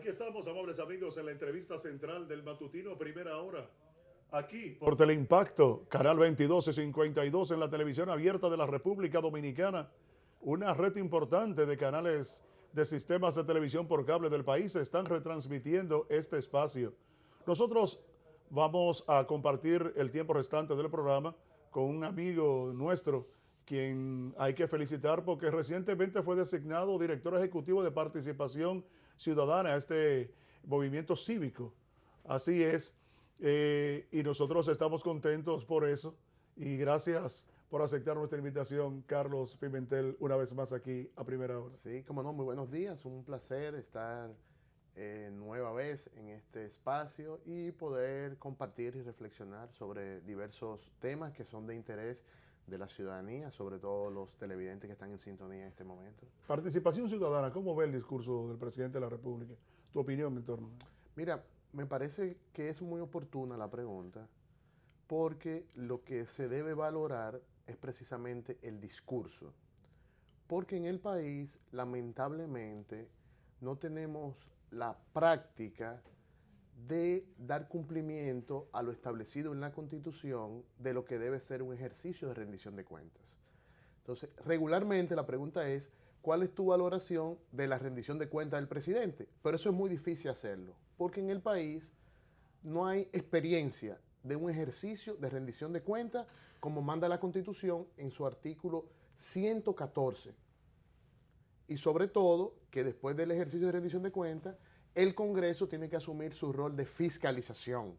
Aquí estamos, amables amigos, en la entrevista central del matutino Primera Hora. Aquí, por Teleimpacto, canal 22 y 52 en la televisión abierta de la República Dominicana. Una red importante de canales de sistemas de televisión por cable del país están retransmitiendo este espacio. Nosotros vamos a compartir el tiempo restante del programa con un amigo nuestro, quien hay que felicitar porque recientemente fue designado director ejecutivo de participación ciudadana a este movimiento cívico. Así es, y nosotros estamos contentos por eso y gracias por aceptar nuestra invitación, Carlos Pimentel, una vez más aquí a Primera Hora. Sí, como no, muy buenos días, un placer estar nueva vez en este espacio y poder compartir y reflexionar sobre diversos temas que son de interés de la ciudadanía, sobre todo los televidentes que están en sintonía en este momento. Participación ciudadana, ¿cómo ve el discurso del presidente de la República? Tu opinión en torno. Mira, me parece que es muy oportuna la pregunta porque lo que se debe valorar es precisamente el discurso. Porque en el país, lamentablemente, no tenemos la práctica de dar cumplimiento a lo establecido en la Constitución de lo que debe ser un ejercicio de rendición de cuentas. Entonces, regularmente la pregunta es, ¿cuál es tu valoración de la rendición de cuentas del presidente? Pero eso es muy difícil hacerlo, porque en el país no hay experiencia de un ejercicio de rendición de cuentas como manda la Constitución en su artículo 114. Y sobre todo, que después del ejercicio de rendición de cuentas, el Congreso tiene que asumir su rol de fiscalización.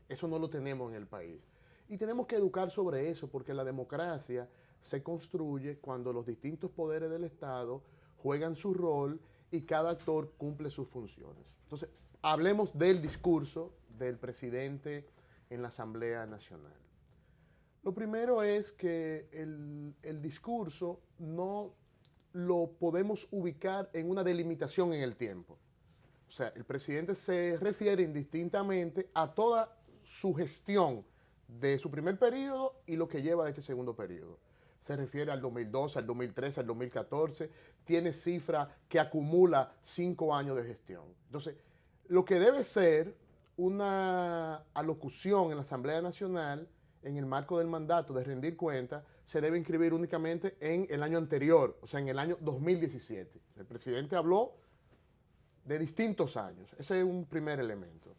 Eso no lo tenemos en el país. Y tenemos que educar sobre eso, porque la democracia se construye cuando los distintos poderes del Estado juegan su rol y cada actor cumple sus funciones. Entonces, hablemos del discurso del presidente en la Asamblea Nacional. Lo primero es que el discurso no lo podemos ubicar en una delimitación en el tiempo. O sea, el presidente se refiere indistintamente a toda su gestión de su primer periodo y lo que lleva de este segundo periodo. Se refiere al 2012, al 2013, al 2014, tiene cifra que acumula 5 años de gestión. Entonces, lo que debe ser una alocución en la Asamblea Nacional en el marco del mandato de rendir cuentas, se debe inscribir únicamente en el año anterior, o sea, en el año 2017. El presidente habló de distintos años. Ese es un primer elemento.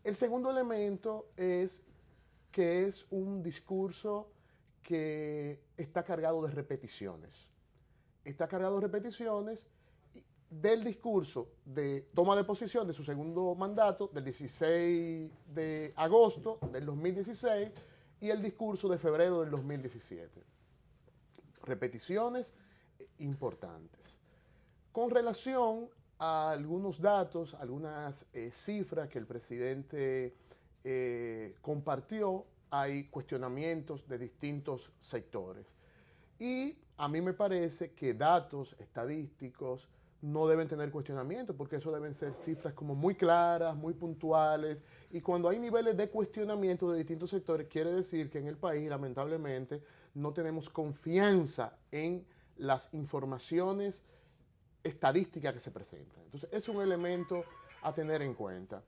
El segundo elemento es que es un discurso que está cargado de repeticiones. Está cargado de repeticiones del discurso de toma de posición de su segundo mandato, del 16 de agosto del 2016, y el discurso de febrero del 2017. Repeticiones importantes. Con relación a algunos datos, algunas cifras que el presidente compartió, hay cuestionamientos de distintos sectores. Y a mí me parece que datos estadísticos no deben tener cuestionamiento, porque eso deben ser cifras como muy claras, muy puntuales, y cuando hay niveles de cuestionamiento de distintos sectores, quiere decir que en el país, lamentablemente, no tenemos confianza en las informaciones estadísticas que se presentan. Entonces, es un elemento a tener en cuenta.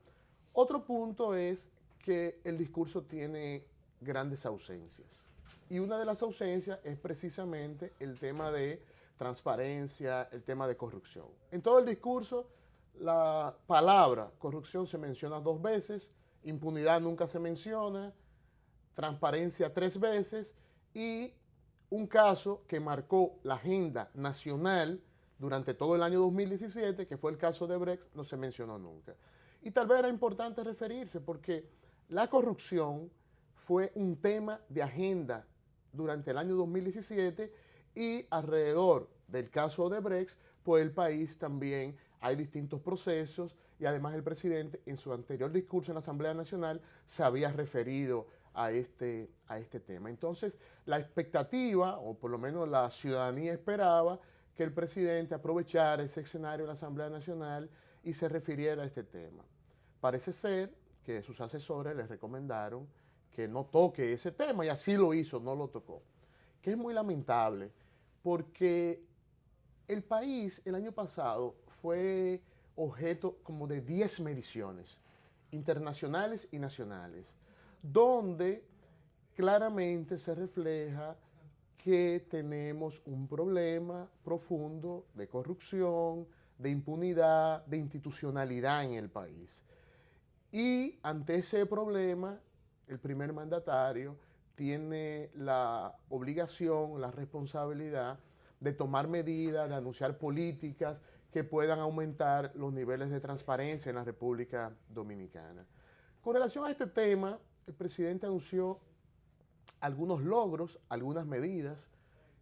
Otro punto es que el discurso tiene grandes ausencias, y una de las ausencias es precisamente el tema de transparencia, el tema de corrupción. En todo el discurso, la palabra corrupción se menciona 2 veces, impunidad nunca se menciona, transparencia 3 veces, y un caso que marcó la agenda nacional durante todo el año 2017, que fue el caso de Brecht, no se mencionó nunca. Y tal vez era importante referirse porque la corrupción fue un tema de agenda durante el año 2017 y alrededor del caso de Brecht, pues el país también hay distintos procesos y además el presidente en su anterior discurso en la Asamblea Nacional se había referido a este tema. Entonces, la expectativa, o por lo menos la ciudadanía esperaba, que el presidente aprovechara ese escenario en la Asamblea Nacional y se refiriera a este tema. Parece ser que sus asesores le recomendaron que no toque ese tema y así lo hizo, no lo tocó. Que es muy lamentable porque el país el año pasado fue objeto como de 10 mediciones internacionales y nacionales, donde claramente se refleja que tenemos un problema profundo de corrupción, de impunidad, de institucionalidad en el país. Y ante ese problema, el primer mandatario tiene la obligación, la responsabilidad de tomar medidas, de anunciar políticas que puedan aumentar los niveles de transparencia en la República Dominicana. Con relación a este tema, el presidente anunció algunos logros, algunas medidas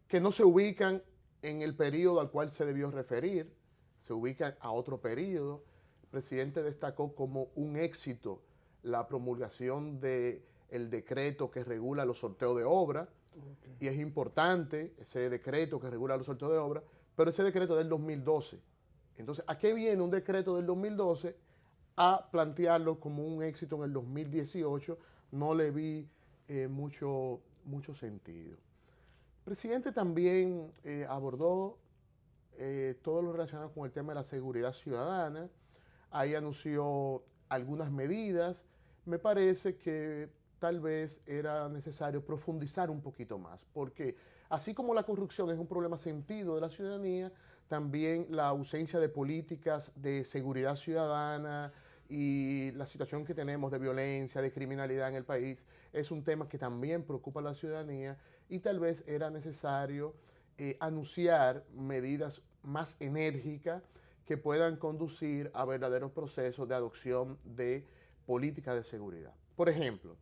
que no se ubican en el periodo al cual se debió referir, se ubican a otro periodo. El presidente destacó como un éxito la promulgación del decreto que regula los sorteos de obra, y es importante ese decreto que regula los sorteos de obra, pero ese decreto es del 2012. Entonces, ¿a qué viene un decreto del 2012 a plantearlo como un éxito en el 2018? No le vi mucho sentido. El presidente también abordó todo lo relacionado con el tema de la seguridad ciudadana. Ahí anunció algunas medidas. Me parece que tal vez era necesario profundizar un poquito más, porque así como la corrupción es un problema sentido de la ciudadanía, también la ausencia de políticas de seguridad ciudadana y la situación que tenemos de violencia, de criminalidad en el país, es un tema que también preocupa a la ciudadanía, y tal vez era necesario anunciar medidas más enérgicas que puedan conducir a verdaderos procesos de adopción de políticas de seguridad. Por ejemplo,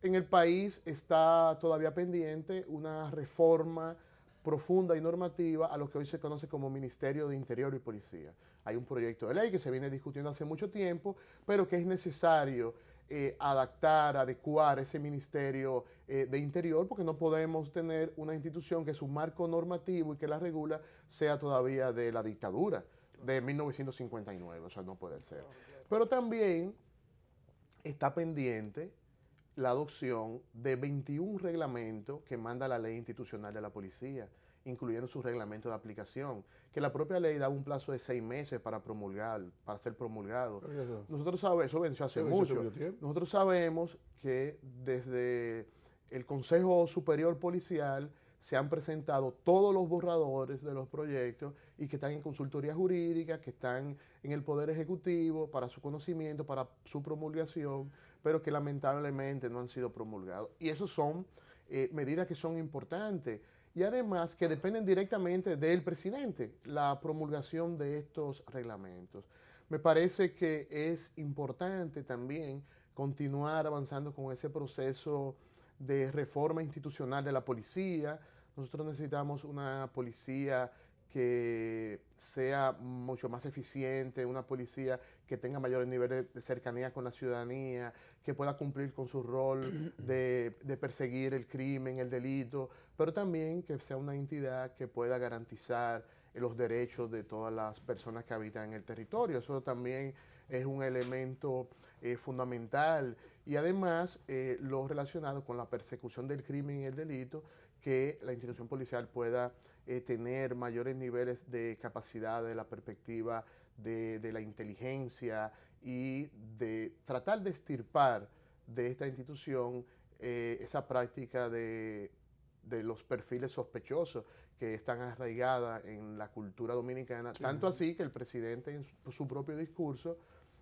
en el país está todavía pendiente una reforma profunda y normativa a lo que hoy se conoce como Ministerio de Interior y Policía. Hay un proyecto de ley que se viene discutiendo hace mucho tiempo, pero que es necesario adaptar, adecuar ese Ministerio de Interior, porque no podemos tener una institución que su marco normativo y que la regula sea todavía de la dictadura de 1959, o sea, no puede ser. Pero también está pendiente la adopción de 21 reglamentos que manda la ley institucional de la policía, incluyendo su reglamento de aplicación, que la propia ley da un plazo de 6 meses para promulgar, para ser promulgado. Nosotros sabemos, eso venció hace mucho. Nosotros sabemos que desde el Consejo Superior Policial se han presentado todos los borradores de los proyectos y que están en consultoría jurídica, que están en el Poder Ejecutivo para su conocimiento, para su promulgación, pero que lamentablemente no han sido promulgados. Y esas son medidas que son importantes y además que dependen directamente del presidente, la promulgación de estos reglamentos. Me parece que es importante también continuar avanzando con ese proceso de reforma institucional de la policía. Nosotros necesitamos una policía que sea mucho más eficiente, una policía que tenga mayores niveles de cercanía con la ciudadanía, que pueda cumplir con su rol de perseguir el crimen, el delito, pero también que sea una entidad que pueda garantizar los derechos de todas las personas que habitan en el territorio. Eso también es un elemento fundamental. Y además, lo relacionado con la persecución del crimen y el delito, que la institución policial pueda tener mayores niveles de capacidad de la perspectiva de la inteligencia y de tratar de extirpar de esta institución esa práctica de los perfiles sospechosos que están arraigadas en la cultura dominicana, sí. Tanto así que el presidente en su propio discurso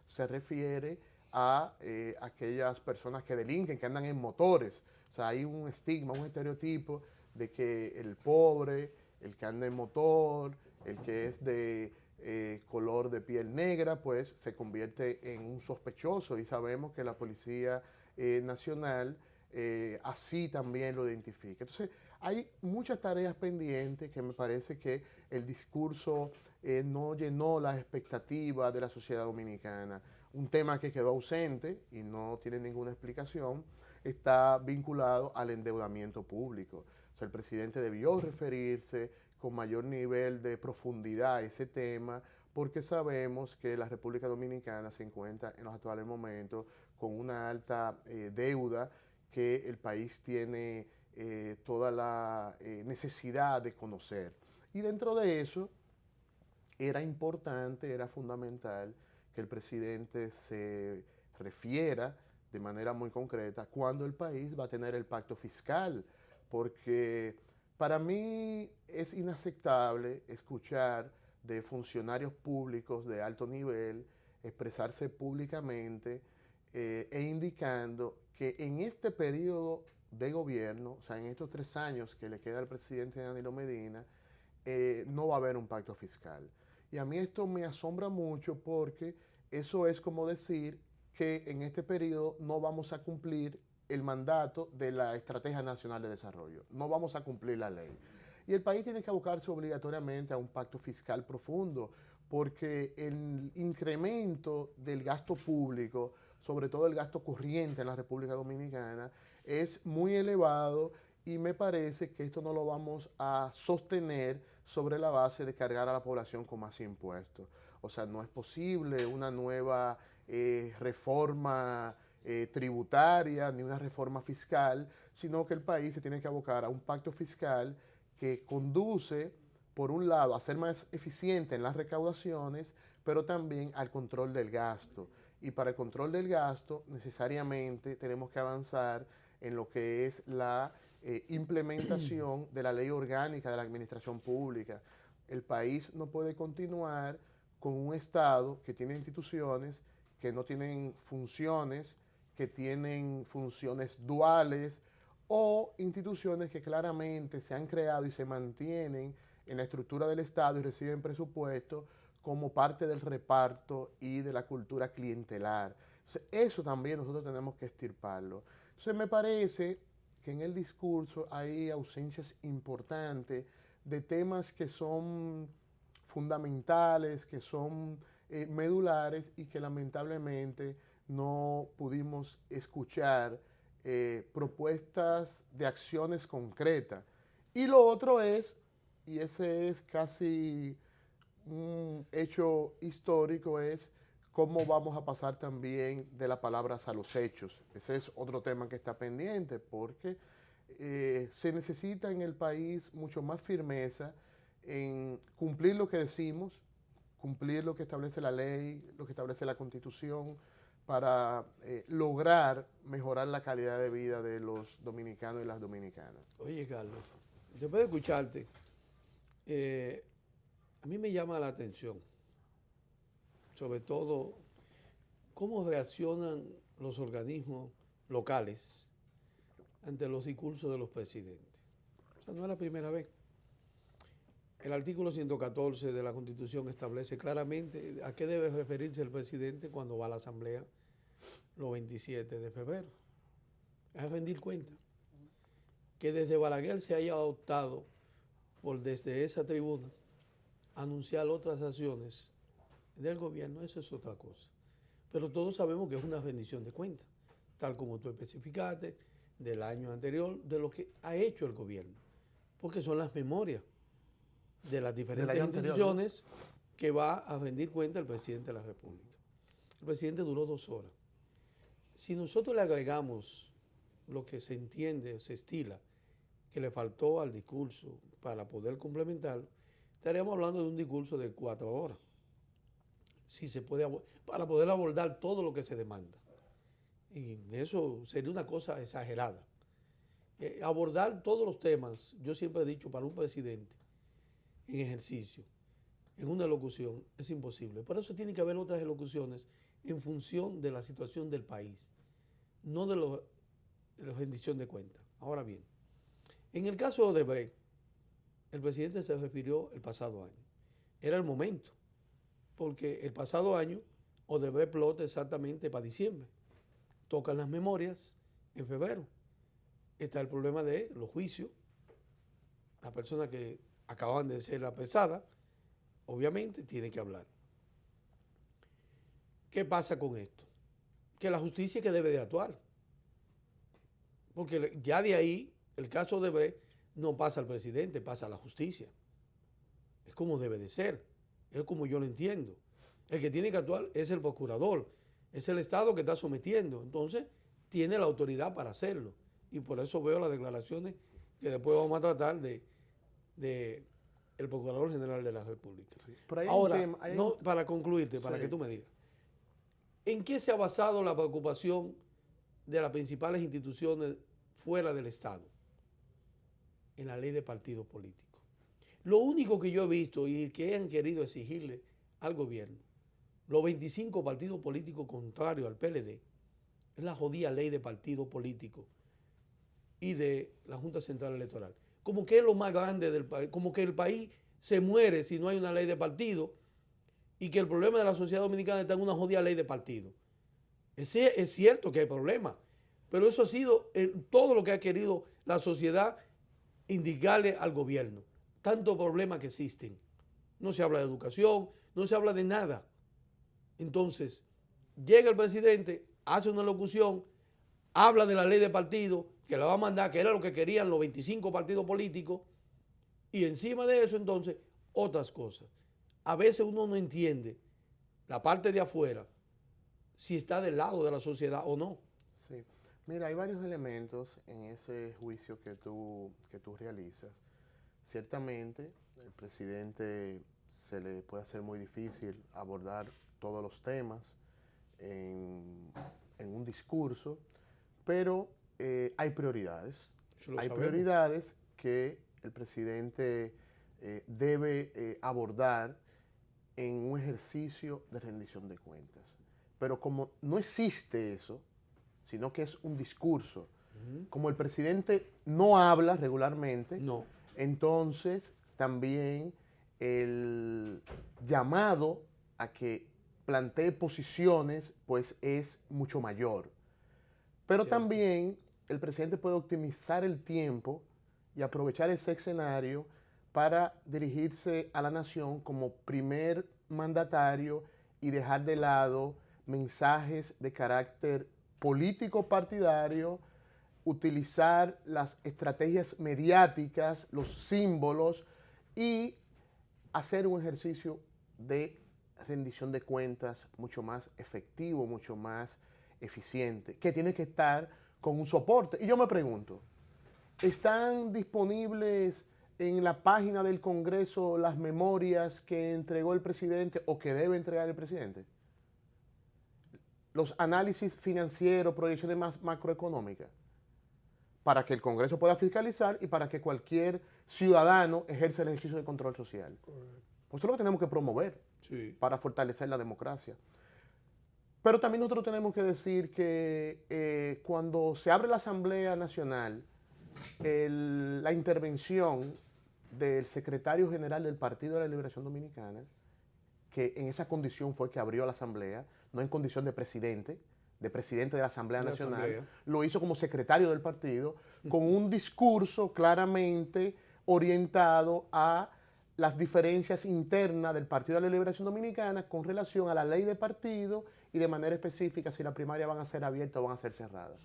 se refiere a aquellas personas que delinquen, que andan en motores. O sea, hay un estigma, un estereotipo de que el pobre, el que anda en motor, el que es de color de piel negra, pues se convierte en un sospechoso, y sabemos que la Policía Nacional así también lo identifica. Entonces, hay muchas tareas pendientes que me parece que el discurso no llenó las expectativas de la sociedad dominicana. Un tema que quedó ausente y no tiene ninguna explicación está vinculado al endeudamiento público. O sea, el presidente debió referirse con mayor nivel de profundidad a ese tema, porque sabemos que la República Dominicana se encuentra en los actuales momentos con una alta deuda que el país tiene toda la necesidad de conocer. Y dentro de eso, era importante, era fundamental que el presidente se refiera de manera muy concreta cuando el país va a tener el pacto fiscal, porque para mí es inaceptable escuchar de funcionarios públicos de alto nivel expresarse públicamente e indicando que en este periodo de gobierno, o sea, en estos 3 años que le queda al presidente Danilo Medina, no va a haber un pacto fiscal. Y a mí esto me asombra mucho porque eso es como decir que en este periodo no vamos a cumplir el mandato de la Estrategia Nacional de Desarrollo, no vamos a cumplir la ley. Y el país tiene que abocarse obligatoriamente a un pacto fiscal profundo, porque el incremento del gasto público, sobre todo el gasto corriente en la República Dominicana, es muy elevado y me parece que esto no lo vamos a sostener sobre la base de cargar a la población con más impuestos. O sea, no es posible una nueva reforma tributaria ni una reforma fiscal, sino que el país se tiene que abocar a un pacto fiscal que conduce, por un lado, a ser más eficiente en las recaudaciones, pero también al control del gasto. Y para el control del gasto, necesariamente tenemos que avanzar en lo que es la implementación de la ley orgánica de la administración pública. El país no puede continuar con un Estado que tiene instituciones que no tienen funciones, que tienen funciones duales o instituciones que claramente se han creado y se mantienen en la estructura del Estado y reciben presupuesto como parte del reparto y de la cultura clientelar. Entonces, eso también nosotros tenemos que extirparlo. Entonces, me parece que en el discurso hay ausencias importantes de temas que son fundamentales, que son medulares y que lamentablemente no pudimos escuchar propuestas de acciones concretas. Y lo otro es, y ese es casi un hecho histórico, es cómo vamos a pasar también de las palabras a los hechos. Ese es otro tema que está pendiente porque se necesita en el país mucho más firmeza en cumplir lo que decimos, cumplir lo que establece la ley, lo que establece la Constitución, para lograr mejorar la calidad de vida de los dominicanos y las dominicanas. Oye, Carlos, después de escucharte, a mí me llama la atención, sobre todo, cómo reaccionan los organismos locales ante los discursos de los presidentes. O sea, no es la primera vez. El artículo 114 de la Constitución establece claramente a qué debe referirse el presidente cuando va a la Asamblea los 27 de febrero. Es a rendir cuenta. Que desde Balaguer se haya optado por desde esa tribuna anunciar otras acciones del gobierno, eso es otra cosa. Pero todos sabemos que es una rendición de cuentas, tal como tú especificaste, del año anterior, de lo que ha hecho el gobierno, porque son las memorias de las diferentes instituciones anterior, ¿no?, que va a rendir cuenta el presidente de la República. El presidente duró 2 horas. Si nosotros le agregamos lo que se entiende, se estila, que le faltó al discurso para poder complementarlo, estaríamos hablando de un discurso de 4 horas. Si se puede, para poder abordar todo lo que se demanda. Y eso sería una cosa exagerada. Abordar todos los temas, yo siempre he dicho, para un presidente en ejercicio, en una elocución, es imposible. Por eso tiene que haber otras elocuciones en función de la situación del país, no de la rendición de cuentas. Ahora bien, en el caso de Odebrecht, el presidente se refirió el pasado año. Era el momento, porque el pasado año Odebrecht explota exactamente para diciembre. Tocan las memorias en febrero. Está el problema de los juicios. Las personas que acababan de ser apresadas, obviamente, tienen que hablar. ¿Qué pasa con esto? Que la justicia es que debe de actuar. Porque ya de ahí, el caso de Odebrecht no pasa al presidente, pasa a la justicia. Es como debe de ser. Es como yo lo entiendo. El que tiene que actuar es el procurador. Es el Estado que está sometiendo. Entonces, tiene la autoridad para hacerlo. Y por eso veo las declaraciones que después vamos a tratar de el Procurador General de la República. Sí. Pero hay Ahora, un tema, no, para concluirte, para Sí. que tú me digas, ¿en qué se ha basado la preocupación de las principales instituciones fuera del Estado? En la ley de partidos políticos. Lo único que yo he visto y que han querido exigirle al gobierno, los 25 partidos políticos contrarios al PLD, es la jodida ley de partidos políticos y de la Junta Central Electoral. Como que es lo más grande del país, como que el país se muere si no hay una ley de partido y que el problema de la sociedad dominicana está en una jodida ley de partido. Es cierto que hay problemas, pero eso ha sido todo lo que ha querido la sociedad indicarle al gobierno. Tantos problemas que existen. No se habla de educación, no se habla de nada. Entonces, llega el presidente, hace una locución, habla de la ley de partido, que la va a mandar, que era lo que querían los 25 partidos políticos, y encima de eso, entonces, otras cosas. A veces uno no entiende la parte de afuera, si está del lado de la sociedad o no. Sí. Mira, hay varios elementos en ese juicio que tú realizas. Ciertamente, el presidente se le puede hacer muy difícil abordar todos los temas en un discurso, pero hay prioridades. Hay prioridades que el presidente debe abordar en un ejercicio de rendición de cuentas. Pero como no existe eso, sino que es un discurso, como el presidente no habla regularmente, No. entonces también el llamado a que plantee posiciones pues es mucho mayor. Pero Cierto. también el presidente puede optimizar el tiempo y aprovechar ese escenario para dirigirse a la nación como primer mandatario y dejar de lado mensajes de carácter político partidario, utilizar las estrategias mediáticas, los símbolos y hacer un ejercicio de rendición de cuentas mucho más efectivo, mucho más eficiente, que tiene que estar con un soporte. Y yo me pregunto, ¿están disponibles en la página del Congreso las memorias que entregó el presidente o que debe entregar el presidente? Los análisis financieros, proyecciones macroeconómicas, para que el Congreso pueda fiscalizar y para que cualquier ciudadano ejerza el ejercicio de control social. Correcto. Pues eso es lo que tenemos que promover para fortalecer la democracia. Pero también nosotros tenemos que decir que cuando se abre la Asamblea Nacional, la intervención del secretario general del Partido de la Liberación Dominicana, que en esa condición fue que abrió la Asamblea, no en condición de presidente de la Asamblea Nacional, lo hizo como secretario del partido, con un discurso claramente orientado a las diferencias internas del Partido de la Liberación Dominicana con relación a la ley de partido y de manera específica si las primarias van a ser abiertas o van a ser cerradas.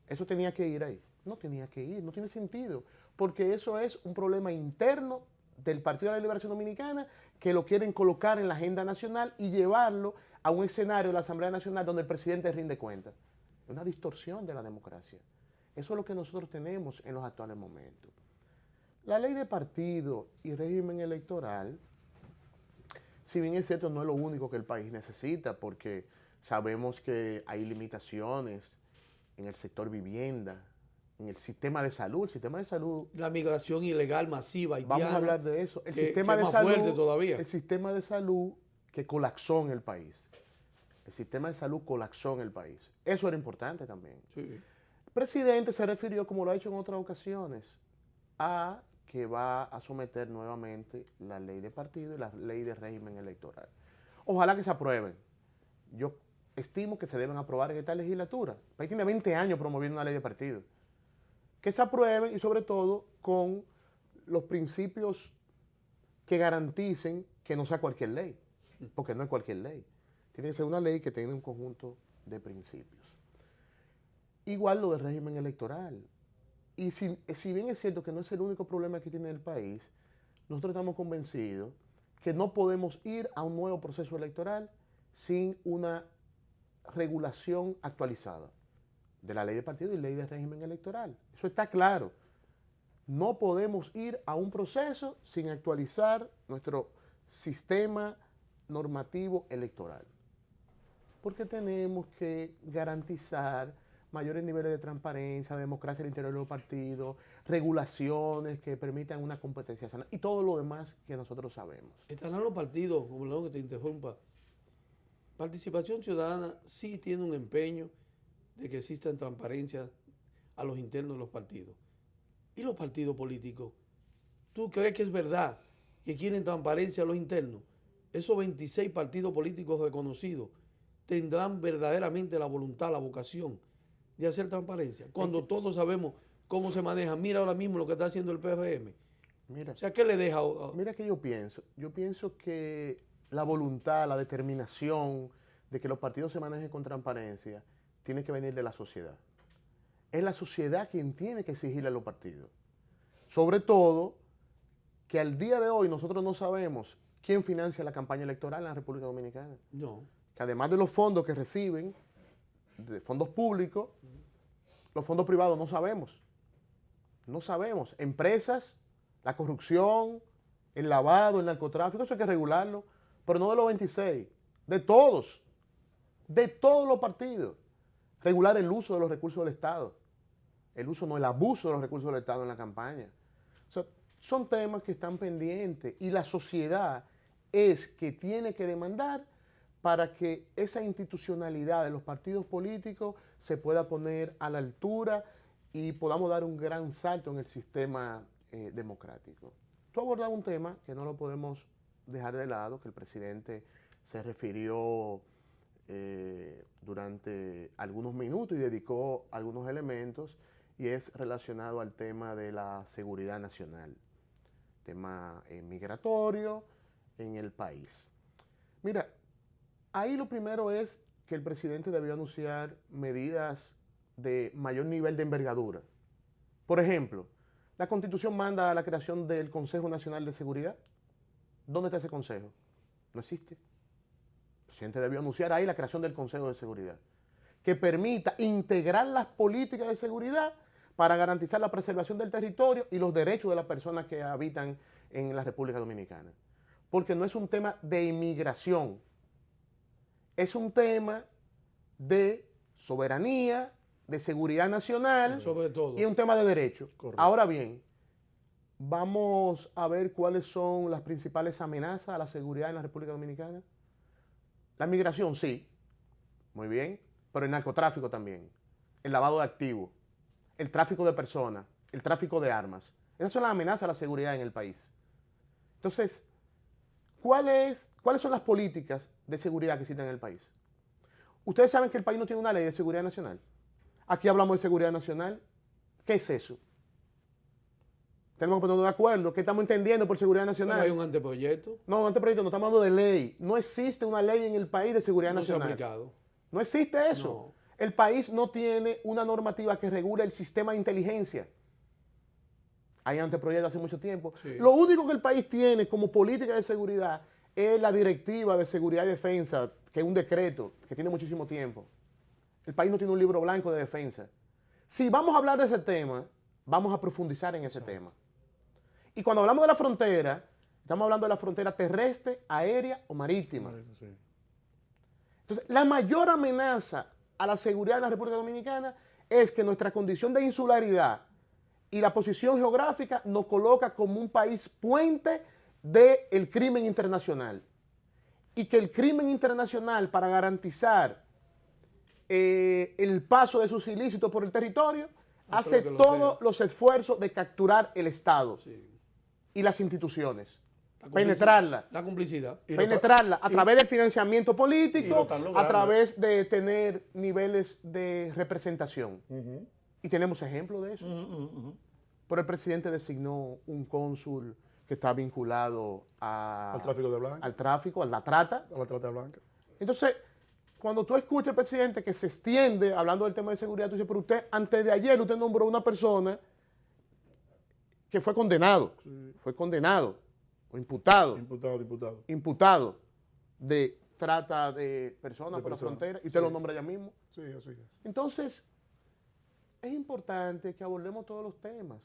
Eso tenía que ir ahí. No tenía que ir, no tiene sentido, porque eso es un problema interno del Partido de la Liberación Dominicana que lo quieren colocar en la agenda nacional y llevarlo a un escenario de la Asamblea Nacional donde el presidente rinde cuentas. Es una distorsión de la democracia. Eso es lo que nosotros tenemos en los actuales momentos. La ley de partido y régimen electoral, si bien es cierto, no es lo único que el país necesita, porque sabemos que hay limitaciones en el sector vivienda, en el sistema de salud. El sistema de salud... La migración ilegal masiva haitiana. Vamos a hablar de eso. El sistema de salud, el sistema de salud que colapsó en el país. El sistema de salud colapsó en el país. Eso era importante también. Sí. El presidente se refirió, como lo ha hecho en otras ocasiones, a que va a someter nuevamente la ley de partido y la ley de régimen electoral. Ojalá que se aprueben. Yo estimo que se deben aprobar en esta legislatura. El país tiene 20 años promoviendo una ley de partido. Que se aprueben y sobre todo con los principios que garanticen que no sea cualquier ley, porque no es cualquier ley. Tiene que ser una ley que tenga un conjunto de principios. Igual lo del régimen electoral. Y si bien es cierto que no es el único problema que tiene el país, nosotros estamos convencidos que no podemos ir a un nuevo proceso electoral sin una regulación actualizada de la ley de partido y ley de régimen electoral. Eso está claro. No podemos ir a un proceso sin actualizar nuestro sistema normativo electoral, porque tenemos que garantizar mayores niveles de transparencia, democracia al interior de los partidos, regulaciones que permitan una competencia sana y todo lo demás que nosotros sabemos. Estarán los partidos, como lo que te interrumpa. Participación Ciudadana sí tiene un empeño de que exista transparencia a los internos de los partidos. ¿Y los partidos políticos? ¿Tú crees que es verdad que quieren transparencia a los internos? Esos 26 partidos políticos reconocidos tendrán verdaderamente la voluntad, la vocación de hacer transparencia, cuando todos sabemos cómo se maneja. Mira ahora mismo lo que está haciendo el PRM. Mira, O sea, ¿qué le deja? mira que yo pienso que la voluntad, la determinación de que los partidos se manejen con transparencia tiene que venir de la sociedad. Es la sociedad quien tiene que exigirle a los partidos. Sobre todo, que al día de hoy nosotros no sabemos quién financia la campaña electoral en la República Dominicana. No. Que además de los fondos que reciben, de fondos públicos, los fondos privados no sabemos. No sabemos. Empresas, la corrupción, el lavado, el narcotráfico, eso hay que regularlo, pero no de los 26, de todos los partidos. Regular el uso de los recursos del Estado. El uso, no el abuso de los recursos del Estado en la campaña. O sea, son temas que están pendientes y la sociedad es que tiene que demandar para que esa institucionalidad de los partidos políticos se pueda poner a la altura y podamos dar un gran salto en el sistema democrático. Tú abordabas un tema que no lo podemos dejar de lado, que el presidente se refirió durante algunos minutos y dedicó algunos elementos, y es relacionado al tema de la seguridad nacional, tema migratorio en el país. Mira, ahí lo primero es que el presidente debió anunciar medidas de mayor nivel de envergadura. Por ejemplo, la Constitución manda a la creación del Consejo Nacional de Seguridad. ¿Dónde está ese consejo? No existe. El presidente debió anunciar ahí la creación del Consejo de Seguridad, que permita integrar las políticas de seguridad para garantizar la preservación del territorio y los derechos de las personas que habitan en la República Dominicana. Porque no es un tema de inmigración, es un tema de soberanía, de seguridad nacional, sobre todo, y un tema de derecho. Correcto. Ahora bien, vamos a ver cuáles son las principales amenazas a la seguridad en la República Dominicana. La migración, sí, muy bien, pero el narcotráfico también, el lavado de activos, el tráfico de personas, el tráfico de armas. Esas son las amenazas a la seguridad en el país. Entonces, ¿cuáles son las políticas de seguridad que existen en el país? Ustedes saben que el país no tiene una ley de seguridad nacional. Aquí hablamos de seguridad nacional. ¿Qué es eso? Tenemos que ponernos de acuerdo. ¿Qué estamos entendiendo por seguridad nacional? ¿No hay un anteproyecto? No, un anteproyecto, no estamos hablando de ley. No existe una ley en el país de seguridad No se ha nacional. aplicado. No existe eso. No. El país no tiene una normativa que regule el sistema de inteligencia. Hay anteproyectos hace mucho tiempo. Sí. Lo único que el país tiene como política de seguridad es la Directiva de Seguridad y Defensa, que es un decreto que tiene muchísimo tiempo. El país no tiene un libro blanco de defensa. Si vamos a hablar de ese tema, vamos a profundizar en ese tema. Y cuando hablamos de la frontera, estamos hablando de la frontera terrestre, aérea o marítima. Sí. Entonces, la mayor amenaza a la seguridad de la República Dominicana es que nuestra condición de insularidad y la posición geográfica nos coloca como un país puente del crimen internacional. Y que el crimen internacional, para garantizar el paso de sus ilícitos por el territorio, hace todos los esfuerzos de capturar el Estado y las instituciones. Penetrarla. La complicidad. Penetrarla a través del financiamiento político, logrando. a través de tener niveles de representación. Y tenemos ejemplos de eso. Pero el presidente designó un cónsul que está vinculado Al tráfico de blanca. al tráfico, a la trata. A la trata de blanca. Entonces, cuando tú escuchas al presidente que se extiende hablando del tema de seguridad, tú dices, pero usted, antes de ayer, usted nombró una persona que fue condenado. Sí. Fue condenado o imputado de trata de personas por la frontera, y usted lo nombra ya mismo. Sí, así es. Entonces, es importante que abordemos todos los temas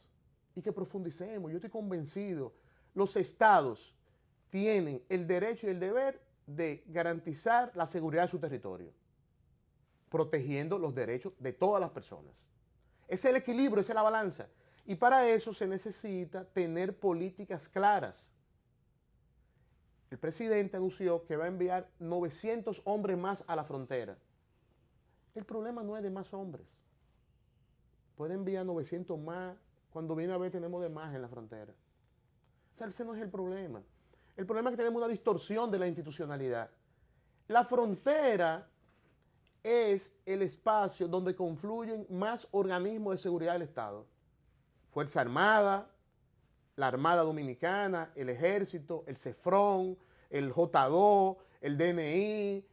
y que profundicemos. Yo estoy convencido, los estados tienen el derecho y el deber de garantizar la seguridad de su territorio, protegiendo los derechos de todas las personas. Es el equilibrio, esa es la balanza. Y para eso se necesita tener políticas claras. El presidente anunció que va a enviar 900 hombres más a la frontera. El problema no es de más hombres. Puede enviar 900 más, cuando viene a ver tenemos de más en la frontera. O sea, ese no es el problema. El problema es que tenemos una distorsión de la institucionalidad. La frontera es el espacio donde confluyen más organismos de seguridad del Estado. Fuerza Armada, la Armada Dominicana, el Ejército, el CEFRON, el J2, el DNI,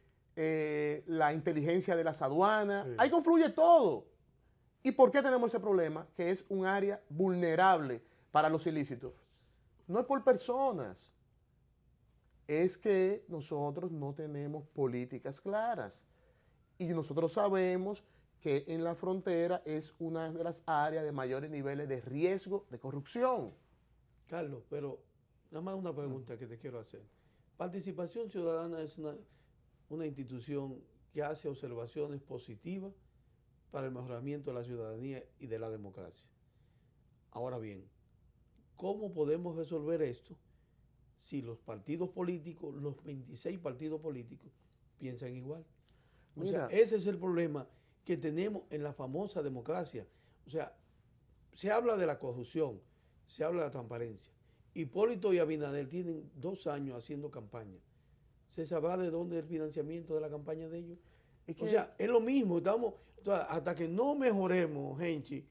la inteligencia de las aduanas. Sí. Ahí confluye todo. ¿Y por qué tenemos ese problema? Que es un área vulnerable para los ilícitos. No es por personas. Es que nosotros no tenemos políticas claras. Y nosotros sabemos que en la frontera es una de las áreas de mayores niveles de riesgo de corrupción. Carlos, pero nada más una pregunta que te quiero hacer. Participación Ciudadana es una institución que hace observaciones positivas para el mejoramiento de la ciudadanía y de la democracia. Ahora bien, ¿cómo podemos resolver esto si los partidos políticos, los 26 partidos políticos, piensan igual? O sea, ese es el problema que tenemos en la famosa democracia. O sea, se habla de la corrupción, se habla de la transparencia. Hipólito y Abinader tienen 2 años haciendo campaña. ¿Se sabrá de dónde es el financiamiento de la campaña de ellos? O sea, es lo mismo. Hasta que no mejoremos, Henchi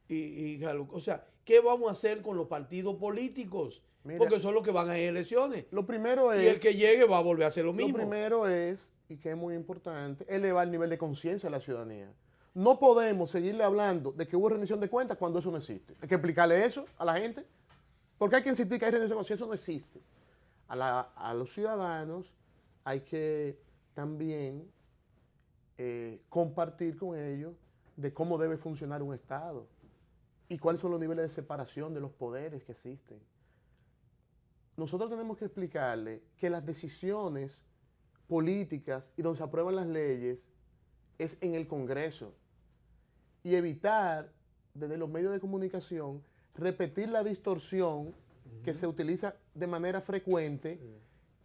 y Galo, o sea, ¿qué vamos a hacer con los partidos políticos? Mira, porque son los que van a elecciones. Lo primero es... Y el que llegue va a volver a hacer lo mismo. Lo primero es, y que es muy importante, elevar el nivel de conciencia de la ciudadanía. No podemos seguirle hablando de que hubo rendición de cuentas cuando eso no existe. Hay que explicarle eso a la gente. Porque hay que insistir que hay rendición de cuentas, eso no existe. A los ciudadanos hay que también compartir con ellos de cómo debe funcionar un Estado y cuáles son los niveles de separación de los poderes que existen. Nosotros tenemos que explicarle que las decisiones políticas y donde se aprueban las leyes es en el Congreso y evitar desde los medios de comunicación repetir la distorsión que se utiliza de manera frecuente,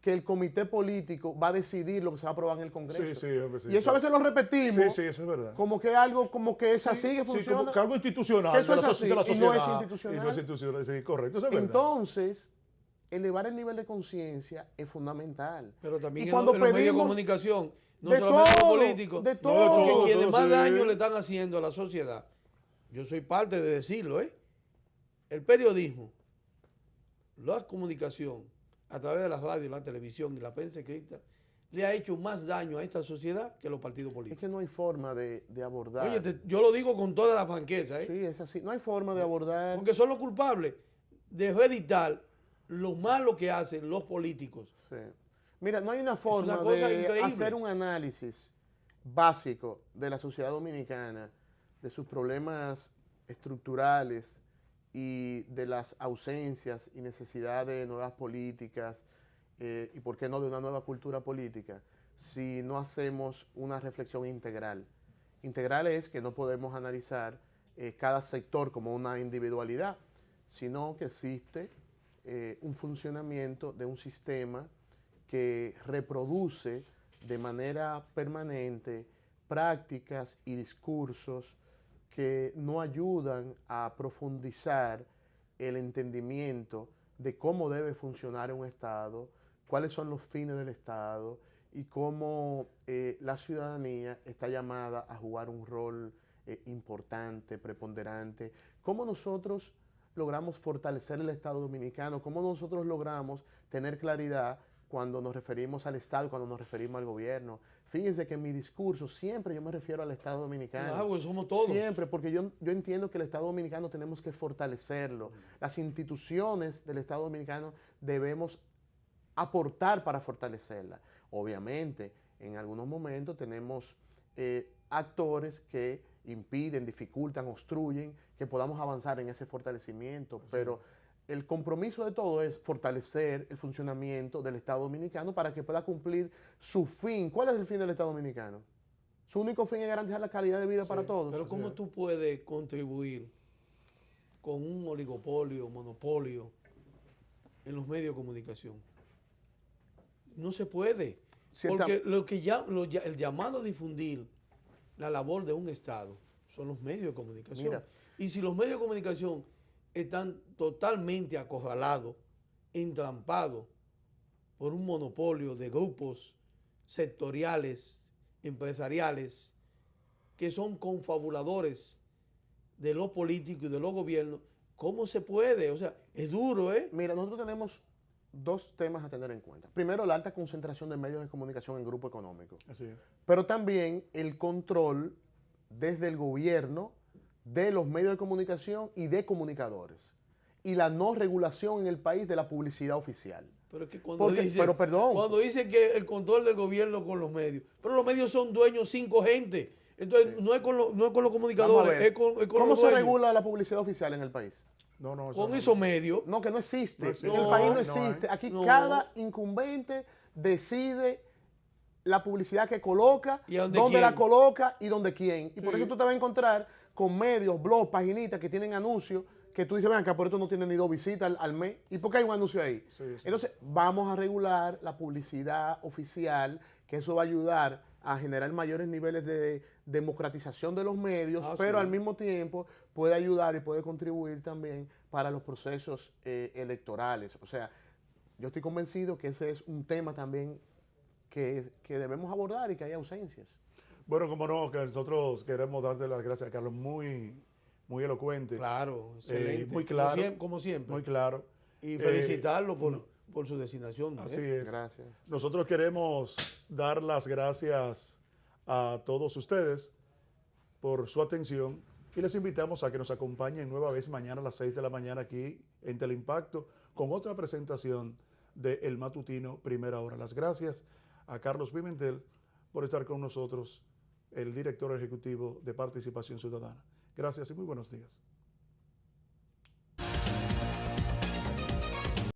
que el comité político va a decidir lo que se va a aprobar en el Congreso. Sí, y eso a veces lo repetimos. Sí, eso es verdad. Como que algo, como que es así que funciona. Como que algo institucional. Que eso es así, de la sociedad, y no es institucional. Y no es institucional, sí, correcto, eso es verdad. Entonces, elevar el nivel de conciencia es fundamental. Pero también en los medios de comunicación, no solamente los políticos, de todo, porque quienes más daño le están haciendo a la sociedad, yo soy parte de decirlo, el periodismo, la comunicación, a través de las radios, la televisión y la prensa escrita, le ha hecho más daño a esta sociedad que los partidos políticos. Es que no hay forma de abordar. Oye, yo lo digo con toda la franqueza. Sí, es así. No hay forma de abordar. Porque son los culpables de reeditar lo malo que hacen los políticos. Sí. Mira, no hay una forma de hacer un análisis básico de la sociedad dominicana, de sus problemas estructurales y de las ausencias y necesidad de nuevas políticas y por qué no de una nueva cultura política, si no hacemos una reflexión integral. Integral es que no podemos analizar cada sector como una individualidad, sino que existe un funcionamiento de un sistema que reproduce de manera permanente prácticas y discursos que no ayudan a profundizar el entendimiento de cómo debe funcionar un Estado, cuáles son los fines del Estado y cómo la ciudadanía está llamada a jugar un rol importante, preponderante, cómo nosotros logramos fortalecer el Estado dominicano, cómo nosotros logramos tener claridad cuando nos referimos al Estado y cuando nos referimos al gobierno. Fíjense que en mi discurso siempre yo me refiero al Estado dominicano. Claro, somos todos. Siempre, porque yo entiendo que el Estado dominicano tenemos que fortalecerlo. Las instituciones del Estado dominicano debemos aportar para fortalecerla. Obviamente, en algunos momentos tenemos actores que impiden, dificultan, obstruyen, que podamos avanzar en ese fortalecimiento. Pero el compromiso de todo es fortalecer el funcionamiento del Estado Dominicano para que pueda cumplir su fin. ¿Cuál es el fin del Estado Dominicano? Su único fin es garantizar la calidad de vida para todos. Pero ¿cómo tú puedes contribuir con un oligopolio, monopolio en los medios de comunicación? No se puede. Porque el llamado a difundir la labor de un Estado son los medios de comunicación. Mira. Y si los medios de comunicación están totalmente acorralados, entrampados por un monopolio de grupos sectoriales, empresariales, que son confabuladores de lo político y de los gobiernos, ¿cómo se puede? O sea, es duro, ¿eh? Mira, nosotros tenemos dos temas a tener en cuenta. Primero, la alta concentración de medios de comunicación en grupo económico. Así es. Pero también el control desde el gobierno de los medios de comunicación y de comunicadores. Y la no regulación en el país de la publicidad oficial. Pero es que cuando dice que el control del gobierno con los medios, pero los medios son dueños 5 gente. Entonces no es con los comunicadores, es con ¿Cómo los se dueños. regula la publicidad oficial en el país? No, Con esos medios. No, que no existe. No existe. En el país no No, existe. no, Aquí no. cada incumbente decide la publicidad que coloca, ¿Y a dónde dónde quién? la coloca y dónde quién. Y por Sí. eso tú te vas a encontrar con medios, blogs, paginitas que tienen anuncios que tú dices, ven acá, por esto no tiene ni 2 visitas al mes. ¿Y por qué hay un anuncio ahí? Sí. Entonces, vamos a regular la publicidad oficial, que eso va a ayudar a generar mayores niveles de democratización de los medios, pero sí. al mismo tiempo puede ayudar y puede contribuir también para los procesos electorales. O sea, yo estoy convencido que ese es un tema también que debemos abordar y que hay ausencias. Bueno, como no, que nosotros queremos darte las gracias a Carlos, muy elocuente. Claro, excelente. Muy claro. Como siempre. Muy claro. Y felicitarlo por su designación. Así es. Gracias. Nosotros queremos dar las gracias a todos ustedes por su atención y les invitamos a que nos acompañen nueva vez mañana a las 6 de la mañana aquí en Teleimpacto con otra presentación de El Matutino Primera Hora. Las gracias a Carlos Pimentel por estar con nosotros, el director ejecutivo de Participación Ciudadana. Gracias y muy buenos días.